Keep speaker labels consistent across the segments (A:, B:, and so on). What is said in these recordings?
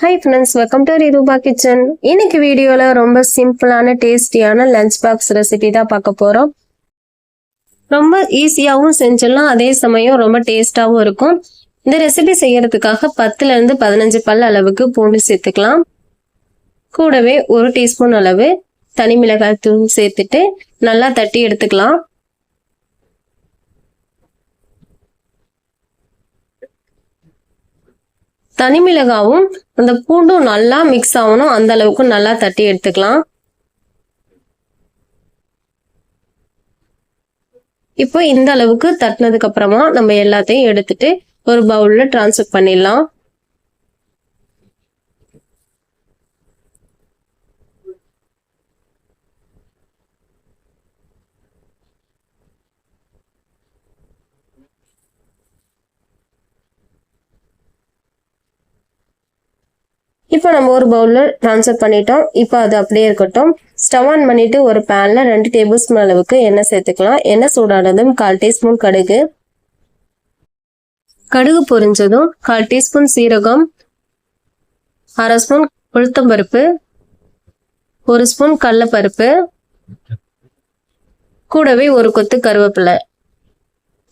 A: Hi friends, welcome to Ridhuba Kitchen. இன்னைக்கு வீடியோல ரொம்ப சிம்பிளான டேஸ்டியான லஞ்ச் பாக்ஸ் ரெசிபி தான் பார்க்க போறோம். ரொம்ப ஈஸியாவும் செஞ்சிடலாம், அதே சமயம் ரொம்ப டேஸ்டாவும் இருக்கும். இந்த ரெசிபி செய்யறதுக்காக 10ல இருந்து 15 பல் அளவுக்கு பூண்டு சேர்த்துக்கலாம். கூடவே 1 டீஸ்பூன் அளவு தனி மிளகாய் தூள் சேர்த்துட்டு நல்லா தட்டி எடுத்துக்கலாம். தனி மிளகாவும் அந்த பூண்டும் நல்லா மிக்ஸ் ஆகணும், அந்த அளவுக்கு நல்லா தட்டி எடுத்துக்கலாம். இப்போ இந்த அளவுக்கு தட்டினதுக்கு அப்புறமா நம்ம எல்லாத்தையும் எடுத்துட்டு ஒரு பவுல்ல டிரான்ஸ்ஃபர் பண்ணிடலாம். இப்போ நம்ம ஒரு பவுல்ல ட்ரான்ஸ்ஃபர் பண்ணிட்டோம். இப்போ அது அப்படியே இருக்கட்டும். ஸ்டவ் ஆன் பண்ணிட்டு ஒரு பேன்ல 2 டேபிள் ஸ்பூன் அளவுக்கு எண்ணெய் சேர்த்துக்கலாம். எண்ணெய் சூடானதும் 1/4 டீஸ்பூன் கடுகு, கடுகு பொரிஞ்சதும் 1/4 டீஸ்பூன் சீரகம், 1/2 ஸ்பூன் உளுத்தம்பருப்பு, 1 ஸ்பூன் கடலைப்பருப்பு, கூடவே ஒரு கொத்து கருவேப்பிலை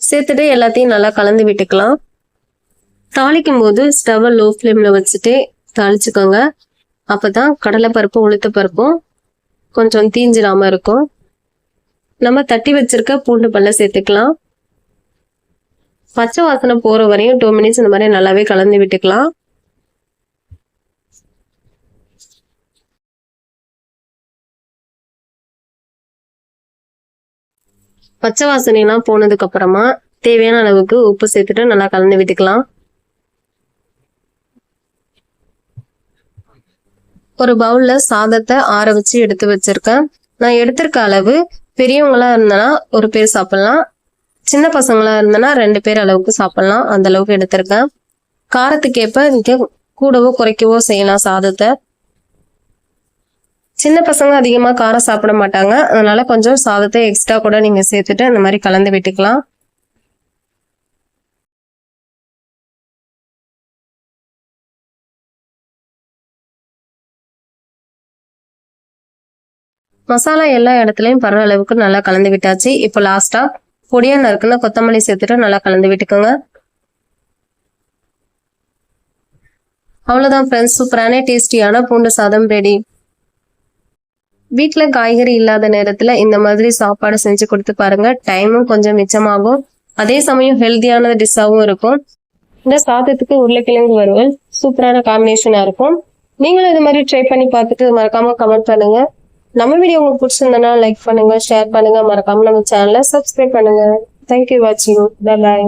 A: சேர்த்துட்டு எல்லாத்தையும் நல்லா கலந்து விட்டுக்கலாம். தாளிக்கும் போது ஸ்டவ் லோ ஃப்ளேம்ல வச்சுட்டு தாளிச்சுக்கோங்க. அப்பதான் கடலைப்பருப்பும் உளுத்தப்பருப்பும் கொஞ்சம் தீஞ்சிடாம இருக்கும். நம்ம தட்டி வச்சிருக்க பூண்டு பல்ல சேர்த்துக்கலாம். பச்சை வாசனை போற வரையும் 2 மினிட்ஸ் இந்த மாதிரி நல்லாவே கலந்து விட்டுக்கலாம். பச்சை வாசனை எல்லாம் போனதுக்கு அப்புறமா தேவையான அளவுக்கு உப்பு சேர்த்துட்டு நல்லா கலந்து விட்டுக்கலாம். ஒரு பவுல்ல சாதத்தை ஆற வச்சு எடுத்து வச்சிருக்கேன். நான் எடுத்திருக்க அளவு பெரியவங்களா இருந்தனா 1 பேர் சாப்பிடலாம், சின்ன பசங்களா இருந்தனா 2 பேர் அளவுக்கு சாப்பிடலாம், அந்த அளவுக்கு எடுத்திருக்கேன். காரத்துக்கேற்ப நீங்க கூடவோ குறைக்கவோ செய்யலாம் சாதத்தை. சின்ன பசங்க அதிகமா காரம் சாப்பிட மாட்டாங்க, அதனால கொஞ்சம் சாதத்தை எக்ஸ்ட்ரா கூட நீங்க சேர்த்துட்டு இந்த மாதிரி கலந்து விட்டுக்கலாம். மசாலா எல்லா இடத்துலயும் படுற அளவுக்கு நல்லா கலந்து விட்டாச்சு. இப்போ லாஸ்டா பொடியா நறுக்குன்னா கொத்தமல்லி சேர்த்துட்டு நல்லா கலந்து விட்டுக்கோங்க. அவ்வளவுதான் ஃப்ரெண்ட்ஸ், சூப்பரான டேஸ்டியான பூண்டு சாதம் ரெடி. வீட்டுல காய்கறி இல்லாத நேரத்துல இந்த மாதிரி சாப்பாடு செஞ்சு கொடுத்து பாருங்க. டைமும் கொஞ்சம் மிச்சமாகும், அதே சமயம் ஹெல்த்தியான டிஷ்ஷாவும் இருக்கும். இந்த சாதத்துக்கு உருளைக்கிழங்கு வறுவல் சூப்பரான காம்பினேஷனா இருக்கும். நீங்களும் இது மாதிரி ட்ரை பண்ணி பார்த்துட்டு மறக்காம கமெண்ட் பண்ணுங்க. நம்ம வீடியோ உங்களுக்கு பிடிச்சிருந்தனா லைக் பண்ணுங்க, ஷேர் பண்ணுங்க, மறக்காம நம்ம சேனலை சப்ஸ்கிரைப் பண்ணுங்க. தேங்க்யூ வாட்சிங். Bye bye.